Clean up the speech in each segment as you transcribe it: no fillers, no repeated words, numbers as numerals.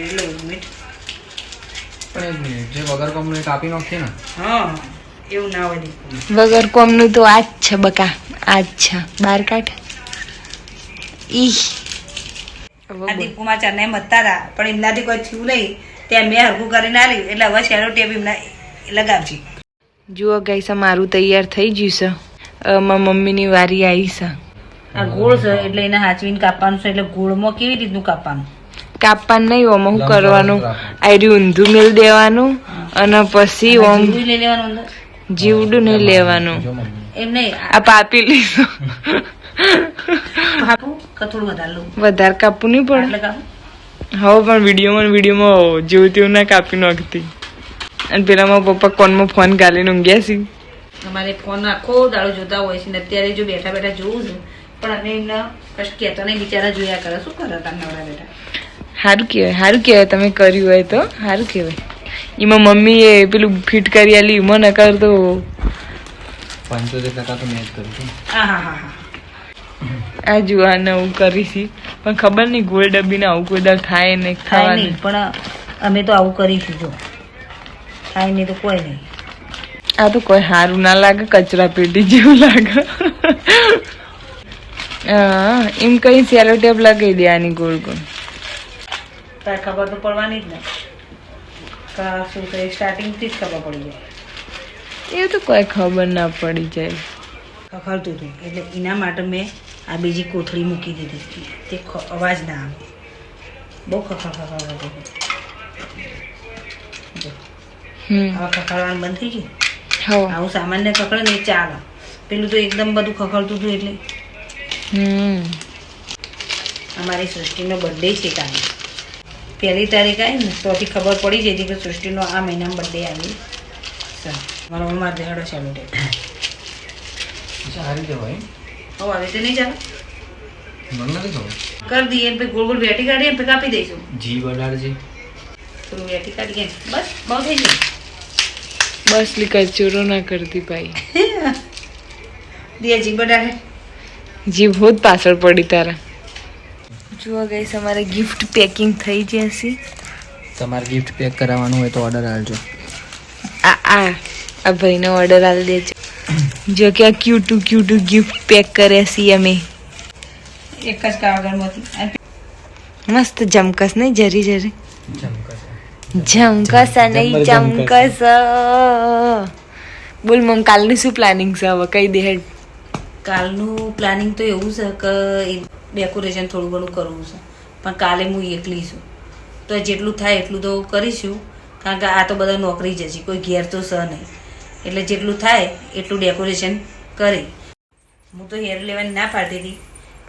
જોઈ લઉં મિનિટ. પણ એક મિનિટ, જે વગર કોમનું કાપી નાખીએ ને. હા એવું ના હોય. વગર કોમનું તો આ જ છે બકા, આ જ છે. બાર કાઢ. ઈ આ દીપુમાં ચારને એમ હતા હતા, પણ એમનાથી કોઈ થયું નહીં. ત્યાં મેં હરખું કરીને આવ્યું એટલે હવે શેરો ટેપ એમના લગાવજે. જુઓ ગાઈસ, મારું તૈયાર થઈ ગયું છે. મારા મમ્મીની વારી આવી છે. આ ગોળ છે એટલે એને હાચવીને કાપવાનું છે. એટલે ગોળમાં કેવી રીતનું કાપવાનું? કાપવાનું નહીં, ઓમાં શું કરવાનું, આયરી ઊંધું મેળ દેવાનું અને પછી ઓમ જીરું લઈ લેવાનું અંદર. જીવડું નહીં લેવાનું. એમ નહીં આ પાપી લીધું. કાપું કે થોડું વધારે લઉં? વધારે કાપવું નહીં પડે. એટલે કાપું. હવે પણ વિડીયોમાં જેવું તેવું ના કાપી નાખતી. અને પેલા મારા પપ્પા કોનમાં ફોન ગાલીને ઊંઘ્યા છે. અમારે ફોન આખો દાડો જોતા હોય છે ને અત્યારે જો બેઠા બેઠા જોઉં છું, પણ અમે એમને કશું કહેતા નહીં, બિચારા જોયા કરે. શું કરે તાર નવરા બેઠા? સારું કહેવાય તમે કર્યું હોય તો સારું કહેવાય. એમાં મમ્મીએ પેલું ફિટ કરી આલી, એમાં ન કરતો 75% તો મેં જ કર્યું હતું. હા હા હા હા. આ જુવાને હું કરીશી, પણ ખબર નહીં ગોળ ડબ્બીને આવું કોઈ દાળ થાય નહીં થાય ખાવાનું. નહીં, પણ અમે તો આવું કરીશું. જો થાય નહીં તો કોઈ નહીં. આ તો કોઈ સારું ના લાગે, કચરા પેટી જેવું લાગે. હા, એમ કઈ સેલો ટેપ લગાવી દે આની ગોળ ગોળ. તારે ખબર તો પડવાની જ ને, શું છે સ્ટાર્ટિંગથી જ ખબર પડી જાય. એ તો કોઈ ખબર ના પડી જાય. ખખડતું હતું એટલે એના માટે મેં આ બીજી કોથળી મૂકી દીધી, તે અવાજ ના આવે. બહુ ખખડ હતું. હવે ખખડવાનું બંધ થઈ ગયું. આવું સામાન્ય ખખડે ને એ ચાલે. પેલું તો એકદમ બધું ખખડતું હતું. એટલે અમારી સૃષ્ટિનો બર્થડે છે કાલે. 1 તારીખ આવી ને તોથી ખબર પડી જતી કે સૃષ્ટિનો આ મહિનામાં બર્થડે આવી. મારા મમ્મા દેહાડો ચાલુ દે. સારી કહેવાય. હવે આવી રીતે નહીં ચાલે. મને નથી ખબર. કરી દઈએ પછી ગોળ ગોળ વેટી કાઢીએ પછી કાપી દઈશું. જી વડાડજી. થોડું વેટી કાઢીએ બસ બહુ થઈ ગયું. બસ લી કચોરો ના કરતી ભાઈ. દિયા જી બડાડે. જીભ હોત પાછળ પડી તારા. જુઓ ગાઈસ, અમારે ગિફ્ટ પેકિંગ થઈ જશે. તમારે ગિફ્ટ પેક કરાવવાનું હોય તો ઓર્ડર આપજો. આ ભાઈને ઓર્ડર આપી દેજો. જો કે આ ક્યુટુ ગિફ્ટ પેક કર્યા છીએ અમે. એક જ કાગળમાંથી મસ્ત જમકસ નહીં, જરી જરી ચમકસ. જમકસ નહીં ચમકસ. બોલ મમ, કાલનું શું પ્લાનિંગ છે હવે કઈ દે હેડ. કાલનું પ્લાનિંગ તો એવું છે કે ડેકોરેશન થોડું ઘણું કરવું છે, પણ કાલે હું એકલી છું તો જેટલું થાય એટલું તો કરીશું. કારણ કે આ તો બધા નોકરી જશે, કોઈ ઘેર તો છે નહીં. એટલે જેટલું થાય એટલું ડેકોરેશન કરી. હું તો હેર લેવાની ના પાડતી હતી,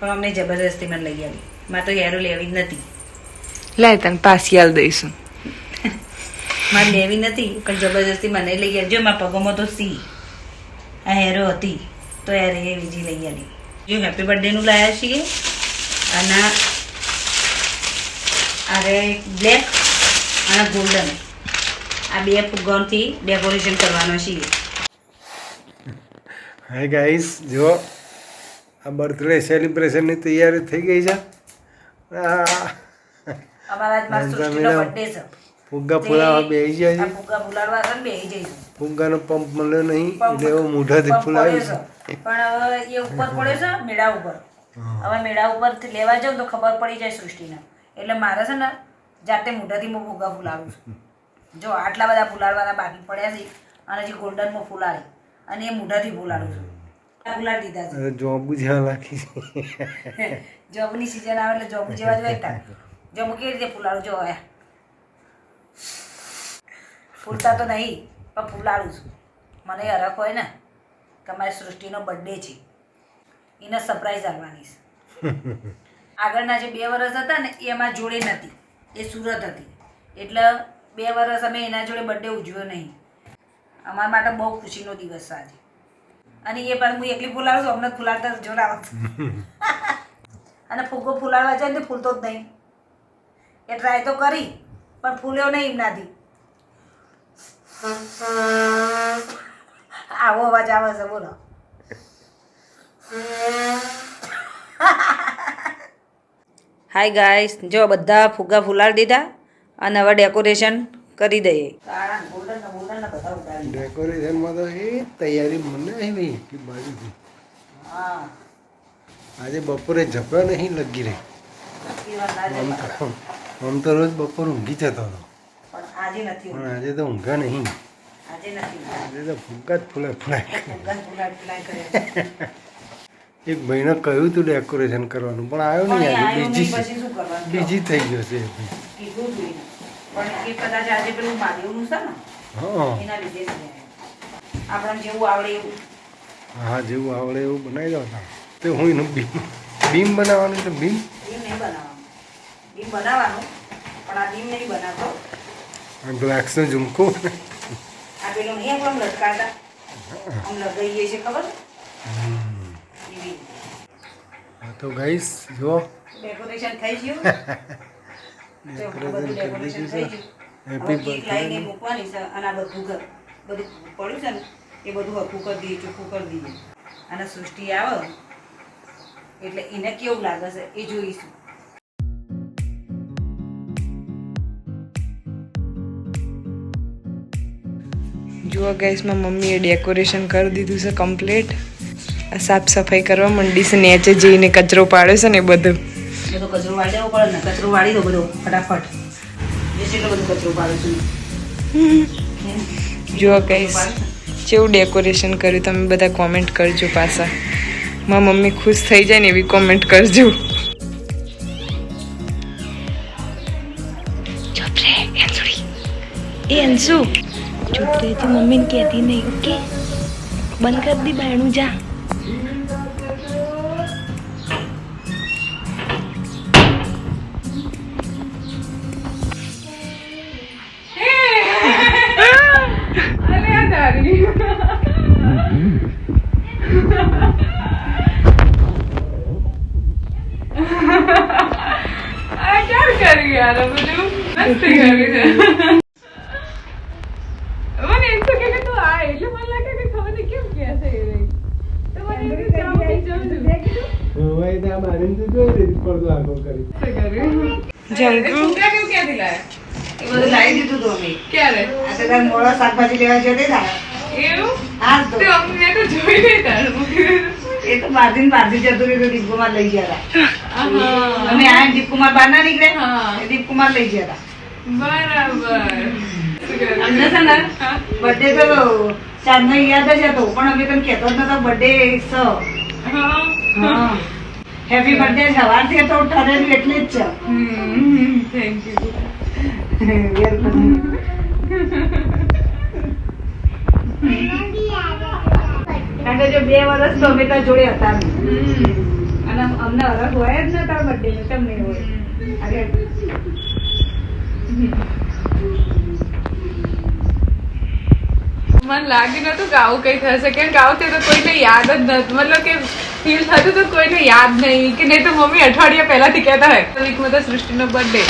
પણ અમને જબરદસ્તી મને લઈ આવી. મારે તો હેરો લેવી જ નથી. લાય તને પાછી આલ દઈશું. મારે લેવી નથી પણ જબરદસ્તી મને લઈ આવી. જો મારા પગોમાં તો સી આ હેરો હતી તો યાર એ બીજી લઈ આવી. જો હેપી બર્થડેનું લાવ્યા છીએ અને અરે બ્લેક અને ગોલ્ડન આ 2 ફુગ્ગાઓથી ડેકોરેશન કરવાનો છીએ. હાય ગાઈસ, જો આ બર્થડે સેલિબ્રેશનની તૈયારી થઈ ગઈ છે. અમારા આજ મારા સૃષ્ટિનો બર્થડે છે. ફુગ્ગા ફુલાવા બેસી જાય આ છે. ફુગ્ગા ફુલાડવા છે ને બેસી જઈશું. ફુગ્ગાનો પંપ મળ્યો નહીં એટલે એવો મોઢાથી પંપ ફુલાવી પડ્યો છે. પણ હવે એ ઉપર પડ્યો છે મેળા ઉપર. હવે મેળા ઉપર લેવા જાઉં તો ખબર પડી જાય સૃષ્ટિને. એટલે મારે છે ને જાતે મોઢાથી હું ફુગ્ગા ફુલાવું છું. જો આટલા બધા ફુલાડવાના બાકી પડ્યા છે અને જે ગોલ્ડનમાં ફુલાડે અને એ મોઢાથી ફુલાડું છું. ફુલાડી દીધા છે. જોબુ જેવા લાગી છે. જોબની સિઝન આવે એટલે જોબ જેવા જ હોય તાર. જો હું કેવી રીતે ફુલાડું જો હવે ફૂલતા તો નહીં પણ ફુલાડું છું. મને હરખ હોય ને કે મારી સૃષ્ટિનો બર્થડે છે, એને સરપ્રાઈઝ આપવાની છે. આગળના જે 2 વર્ષ હતા ને એમાં જોડે નથી, એ સુરત હતી એટલે 2 વર્ષ અમે એના જોડે બર્થડે ઉજવ્યો નહીં. અમારા માટે બહુ ખુશીનો દિવસ છે આજે. અને એ પાછું હું એકલી ફુલાડું છું, અમને ફુલાડતા જોડાવા. અને ફુગ્ગો ફુલાડવા જાય ને તો ફૂલતો જ નહીં. એ ટ્રાય તો કરી પણ ફૂલ્યો નહીં એમનાથી. આવો અવાજ આવે છે બોલો. હાય ગાઈસ, જો બધા ફુગ્ગા ફુલાડી દીધા અને હવે ડેકોરેશન કરી દઈએ ડેકોરેશનમાં તો એ તૈયારી મને આવી કે બાજુથી હા આજે બપોરે ઝપડા નહીં લગી રહી આમ તો રોજ બપોર ઊંઘી જતો હતો પણ આજે નથી પણ આજે તો ઊંઘા નહીં આજે નથી આજે તો ફૂંકા જ ફૂલાય ફૂલાય ફુલાય કરે એક ભાઈને કહ્યું હતું ડેકોરેશન કરવાનું પણ આવ્યો નહીં આજે બીજી પછી શું કરવાનું બીજી થઈ ગયો છે એ ભાઈ. કીધું હતું એને. પણ એ કદાચ આજે પેલું મહાદેવનું છે ને હા એના લીધે જ નહીં આવ્યો. આપણને જેવું આવડે એવું હા જેવું આવડે એવું બનાવી દો તો હું એનું બીમ બનાવવાનું છે બીમ બીમ નહીં બનાવવાનું બીમ બનાવવાનું પણ આ બીમ નહીં બનાવતો ગ્લાસનો ઝુમકો આ પેલું નહીં આપણે આમ લટકાતા આમ લગાવીએ છીએ ખબર એવી હા તો ગાઈસ જો ડેકોરેશન થઈ ગયું જો, આ બધું ડેકોરેશન થઈ ગયું હેપી હવે કેક લાવીને મૂકવાની છે અને આ બધું બધું પડ્યું છે ને એ બધું હરખું કરી દઈએ ચોખ્ખું કરી દઈએ અને સૃષ્ટિ આવે એટલે એને કેવું લાગે છે એ જોઈશું જુઓ ગાઈસમાં મમ્મીએ ડેકોરેશન કરી દીધું છે કમ્પ્લીટ આ સાફ સફાઈ કરવા માંડી છે નીચે જઈને કચરો પાડ્યો છે ને એ બધું બધો કચરો વાળી દેવો પડે ને કચરો વાળી દો બધો ફટાફટ એટલો બધો કચરો પાડું છું જુઓ ગાઈસ કેવું ડેકોરેશન કર્યું તમે બધા કોમેન્ટ કરજો પાછા મારી મમ્મી ખુશ થઈ જાય ને એવી કોમેન્ટ કરજો ચૂપ રે અંશુડી એ અંશુ ચૂપ રહે તું મમ્મીને કહેતી નહીં ઓકે બંધ કરી દી બાયણું જા એ બધું લાવી દીધું હતું અમે આ તો તાર મોડા શાકભાજી લેવા જતે થાય હા તો એ તો બારથી જતું રહ્યું દીપકુમાર લઈ ગયા હતા અમે આ દીપકુમાર બહાર ના નીકળે એ દીપકુમાર લઈ ગયા હતા અમને છે ને બર્થડે તો ચાંદનો યાદ જ હતો પણ અમે તને કહેતો જ નતો બર્થડે હેપી બર્થડે સવારથી તો ઠરેલું એટલે જ છે કારણ કે જો 2 વર્ષ તો અમે તાર જોડે હતા અને અમને હરખ હોય જ ને તાર બર્થડે ને તમને હોય અરે મને લાગ્યું નતું કે આવું કઈ થશે કેમ કે આવું તો કોઈને યાદ જ નથી મતલબ કે ફીલ થતું તો કોઈને યાદ નહીં કે નહીં તો મમ્મી અઠવાડિયા પહેલાથી કહેતા હોય વીકમાં તો સૃષ્ટિનો બર્થડે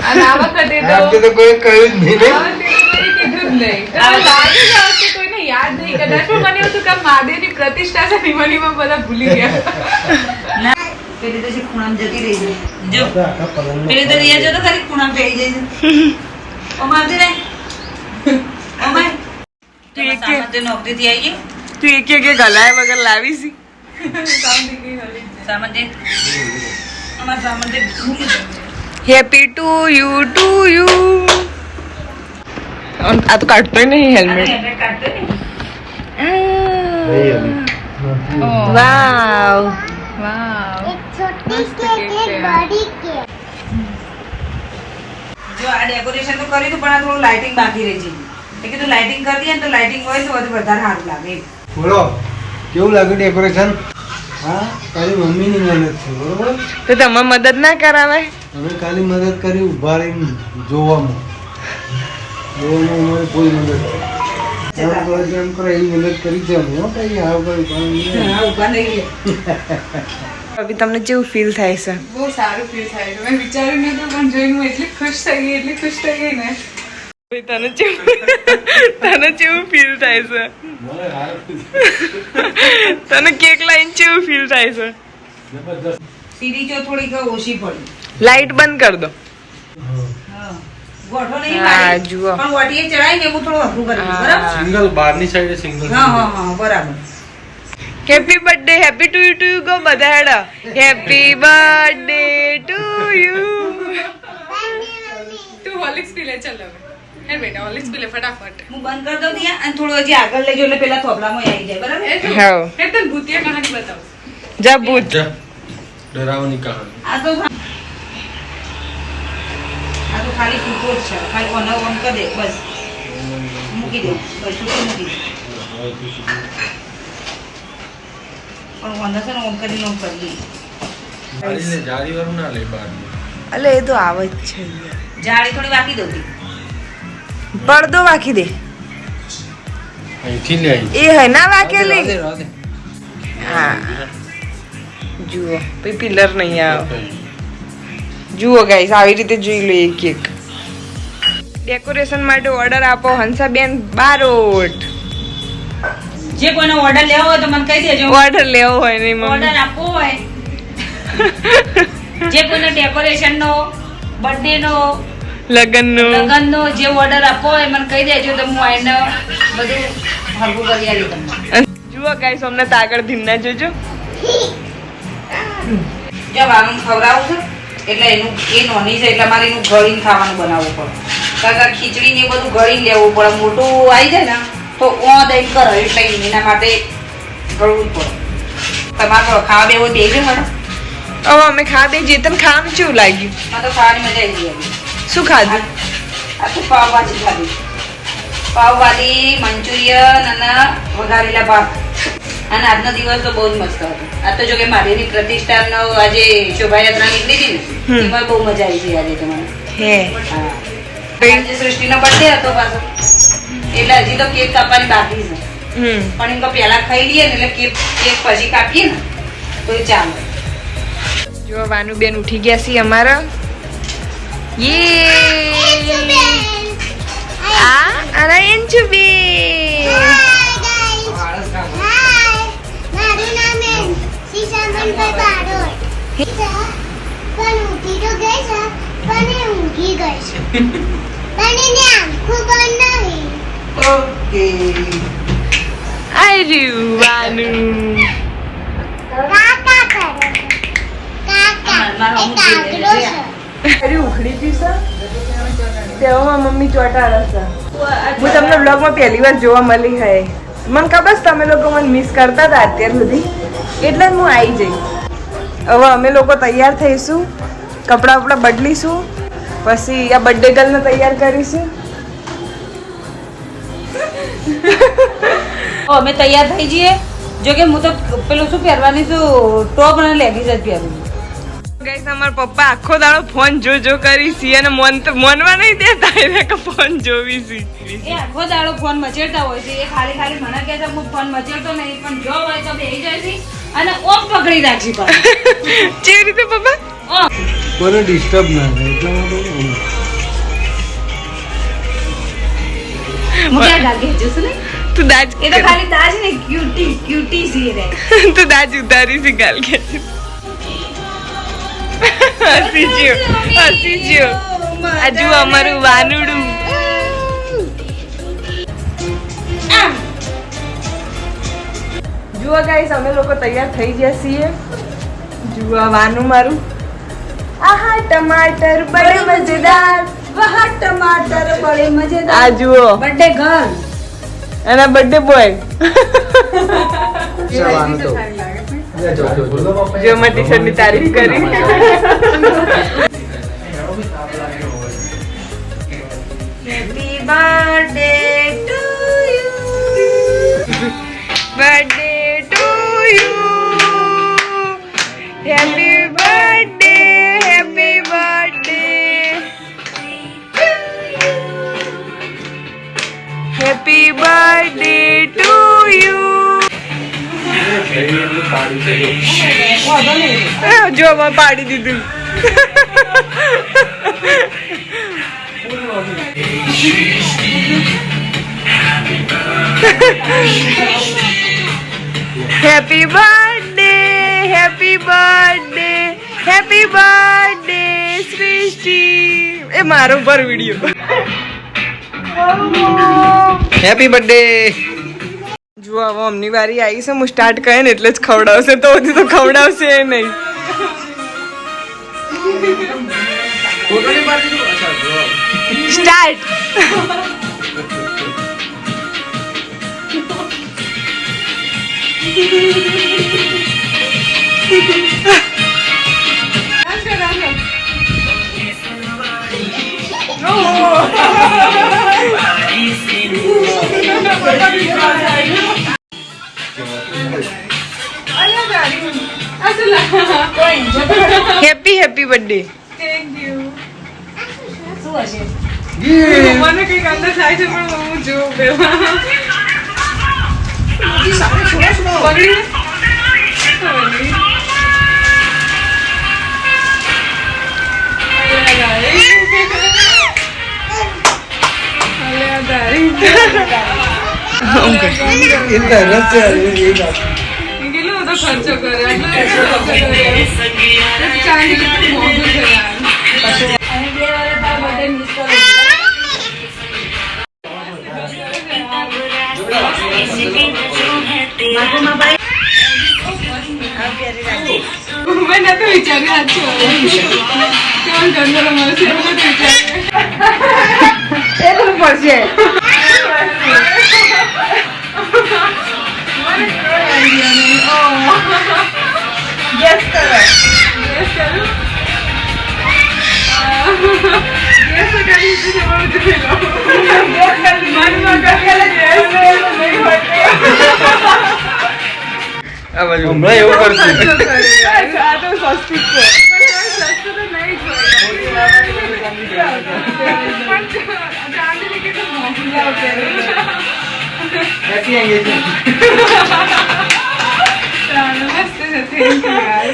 અને આ વખતે તો કોઈ કહ્યું જ નહીં આ વખતે તો કોઈ કીધું જ નહીં તો મને લાગે છે આ વખતે કોઈને યાદ નહીં કદાચ પણ મને એવું હતું કે આ મહાદેવની પ્રતિષ્ઠા છે નિમણીમાં બધા ભૂલી ગયા પેલી તો ખૂણામાં જતી રહી છે જો પેલી તો રિયા જો તો ખરી ખૂણામાં પેઈ જાય છે ઓમાં આવતી રહે ઓમાં નોકરીથી આવી ગઈ તું એક ગલાય વગર લાવી છી સામાન દે અમાર સામાન દે હેપી ટુ યુ આ તો કાઢતોય નહીં હેલ્મેટ કાઢતો ને વાવ વાવ જો આ ડેકોરેશન તો કર્યું હતું પણ આ થોડું લાઇટિંગ બાકી રહી છે એટલે કીધું લાઇટિંગ કરી દઈએ ને તો લાઇટિંગ હોય તો વધુ વધારે સારું લાગે એમ. બોલો કેવું લાગ્યું ડેકોરેશન હા તારી મમ્મીની મહેનત છે બરોબર તો તમે મદદ ના કરાવાય અમે ખાલી મદદ કરી ઉભા રહીને જોવામાં અમારી કોઈ મદદ એમ કરો એવી મદદ કરી છે અમે હો કઈ આવ કરી હા ઊભા નહીં રહે. અભી તમને કેવું ફીલ થાય છે બહુ સારું ફીલ થાય છે મેં વિચાર્યું નતું પણ જોઈને હું એટલી ખુશ થઈ ગઈ ને તને કેવું ફીલ થાય છે તને કેક લાઈન કેવું ફીલ થાય છે સીડી જો થોડીક ઓછી પડી લાઈટ બંધ કર દો હા ગોઠો નહીં હા, મારી. જુઓ. પણ વટીએ ચડાવીને હું થોડું હરખું કરી દઉં, હા. બરાબર? સિંગલ બહારની સાઈડે સિંગલ હા, બરાબર. Happy birthday happy to you go બધા હેડા હેપી બર્થડે ટુ યુ. તું હોલિક્સ પી લે ચાલ હવે હે બેટા હોલિક્સ પી લે ફટાફટ હું બંધ કરી દઉં ત્યાં અને થોડું હજી આગળ લઈ જાઉં એટલે પેલા થોભલામાં આવી જાય, બરાબર? એ તું હાઉ. હે તને ભૂતિયા કહાની બતાવ જા ભૂત. ડરાવની કહાની. આ તો ખાલી સૂકો જ છે, ખાલી ઓનો ઓન કરી દે બસ, મૂકી દે બસ, સૂકો મૂકી દે. પણ ઓનો છે ને ઓમ કરીને ઓમ કરી જારી વાળું ના લે બહારની. અલે એ તો આવે જ છે યાર. જાળી થોડી વાકી દઉં તી. પડદો વાકી દે અહીંથી લે અહીં. એ હે ના વાકેલી. રાધે હા જુઓ પછી પિલર નહીં આવે. જુઓ ગાઈસ આવી રીતે જોઈ લો એક એક. ડેકોરેશન માટે ઓર્ડર આપો હંસાબેન બારોટ. જે કોઈનો ઓર્ડર લેવો હોય તો મને કહી દેજો. ઓર્ડર લેવો હોય નહીં ઓર્ડર મમ્મી. આપવો હોય, જે કોઈને ડેકોરેશન નો, બર્થડે નો, લગનનું લગન નો જે ઓર્ડર આપવો હોય મને કહી દેજો તો હું એને બધું હરખું કરી આલી તમને. જુઓ ગાઈસ અમને તો આગળ ધીમના જોજો. જો વારું ખવડાવું છું એટલે એનું એ નોની છે એટલે મારે એનું ગળીને ખાવાનું બનાવવું પડે, કારણ કે ખીચડી ને એ બધું ગળીને લેવું પડે. મોટું આવી જાય ને તો દહીં કરે એટલે એના માટે ગળવું જ પડે. તમારે ખાવા બેવું બેસી મળે. હવે અમે ખા બે જે તને ખાવાનું કેવું લાગ્યું? મને તો ખાવાની મજા આવી ગઈ. શું ખાધું? આ તો પાવભાજી ખાધી, પાવભાજી, મંચુરિયન અને વઘારેલા ભાત. અને આજનો દિવસ તો બહુ જ મસ્ત હતો. આ તો જો કે મારીની પ્રતિષ્ઠાનો આજે શોભાયાત્રા નીકળી હતી ને એમાં બહુ મજા આવી ગઈ આજે તો મને. હે હા. આજે સૃષ્ટિનો બર્થડે હતો પાછો એટલે હજી તો કેક કાપવાની બાકી છે. પણ એમ તો પહેલા ખાઈ લઈએ ને એટલે કેક પછી કાપીએ ને તો એ ચાલે. જો વાનુબેન ઉઠી ગયા છે અમારા. યે આ અરે એન્ચુબેન. મારું નામ શીશામનભાઈ બારોટ. પણ ઊંઘી તો ગઈ છે, પણ એ ઊંઘી ગઈ છે. પણ એને આંખો બંધ નહીં. ઓકે. આઈ રહ્યું વાનુ. કાકા કરે છે. કાકા મારો એ અમુક કાગડો જે છે. અરે ઉખડી હતી સર તેમાં મમ્મી ચોટાડે છે. હું તમને બ્લોગમાં પહેલી વાર જોવા મળી હે. મને ખબર છે તમે લોકો મને મિસ કરતા હતા અત્યાર સુધી એટલે જ હું આવી જઈ. હવે અમે લોકો તૈયાર થઈશું, કપડાં બપડા બદલીશું, પછી આ બર્થડે ગર્લને તૈયાર કરીશું. અમે તૈયાર થઈ જઈએ. જો કે હું તો પેલું શું પહેરવાની છું, ટોપ અને લેગીસ જ પહેરું છું. ગાઈસ અમારા પપ્પા આખો દાડો ફોન જો કરી છે અને મોનવા નહીં દેતા એને કે ફોન જોવી છે. એ આખો દાડો ફોન મચેડતા હોય છે. એ ખાલી મને કહે છે હું ફોન મચેડતો નહીં, પણ જો હોય તો બેસી જાય છે અને ઓફ પકડી રાખી પાછું. કેવી રીતે પપ્પા? ઓફ. કોઈને ડિસ્ટર્બ ના થાય એટલા માટે હું ક્યાં ગાગે જશું ને? તું દાજ એ તો ખાલી તાજ ને ક્યુટી સી રે. તું દાજ ઉતારી છે ગાલ કે હસી જ્યો. આ જુઓ અમારું વાનુડું. જુઓ ગાઈસ અમે લોકો તૈયાર થઈ ગયા છીએ. જુઓ વાનું મારું. આહા ટમાટર બડે મજેદાર. વહા ટમાટર બડે મજેદાર. આ જુઓ બર્થડે ગર્લ. એના બર્થડે બોય. જવાનું તો જો મેં ટી-શર્ટ ની તારીફ કરી. Happy birthday to you. Birthday to you. Happy birthday. Happy birthday. Happy birthday to you. જો મેં પાડી દીધું. Happy birthday. Happy birthday. Happy birthday સૃષ્ટિ. એ મારો પર વિડિયો. Happy birthday. જો હવે અમની વારી આવી છે, હું સ્ટાર્ટ કહે ને એટલે જ ખવડાવશે, તો હજી તો ખવડાવશે એ નહીં. ફોટો ની પાડી દો. અચ્છા જો. Start. Happy happy birthday. Thank you. શું હશે? મને કઈક અંદર થાય છે પણ હું જોઉં પેલા. પકડી. કેટલો બધો ખર્ચો કર્યો, આટલો બધો ખર્ચો કર્યો. ચાંદી કેટલું મોંઘું છે યાર. અને 2 વર્ષ તારા birthday miss કરો છો. માથામાં ભાઈ મેં નતું વિચાર્યું સાચું. કેવું ગંદરો મળશે એવું નતું વિચાર્યું. એટલું પડશે. ગેસ કરો. ગેસ કરું. ગેસ તો કરી દીધું છે પણ જોઈ લો. મનમાં કરેલા ગેસ નહીં હોય. આ બાજુ હમણાં એવું કરશું. આ તો સસ્તું છે. સસ્તું તો નહીં જ હોય. ચાંદની કેટલું મોંઘું આવશે. Happy engagement. મસ્ત છે. થેન્ક યુ યાર.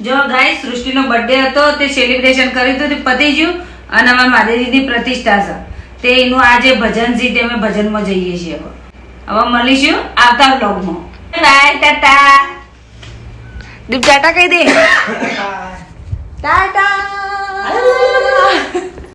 જો ગાય સૃષ્ટિનો બર્થડે હતો તે સેલિબ્રેશન કર્યું હતું, તે પતી ગયું અને અમારા મહાદેવજીની પ્રતિષ્ઠા છે તે એનું આ જે ભજન છે તે અમે ભજનમાં જઈએ છીએ. હવે મળીશું આવતા બ્લોગમાં. બાય ટાટા. દીપ ટાટા કહી દે. ટાટા.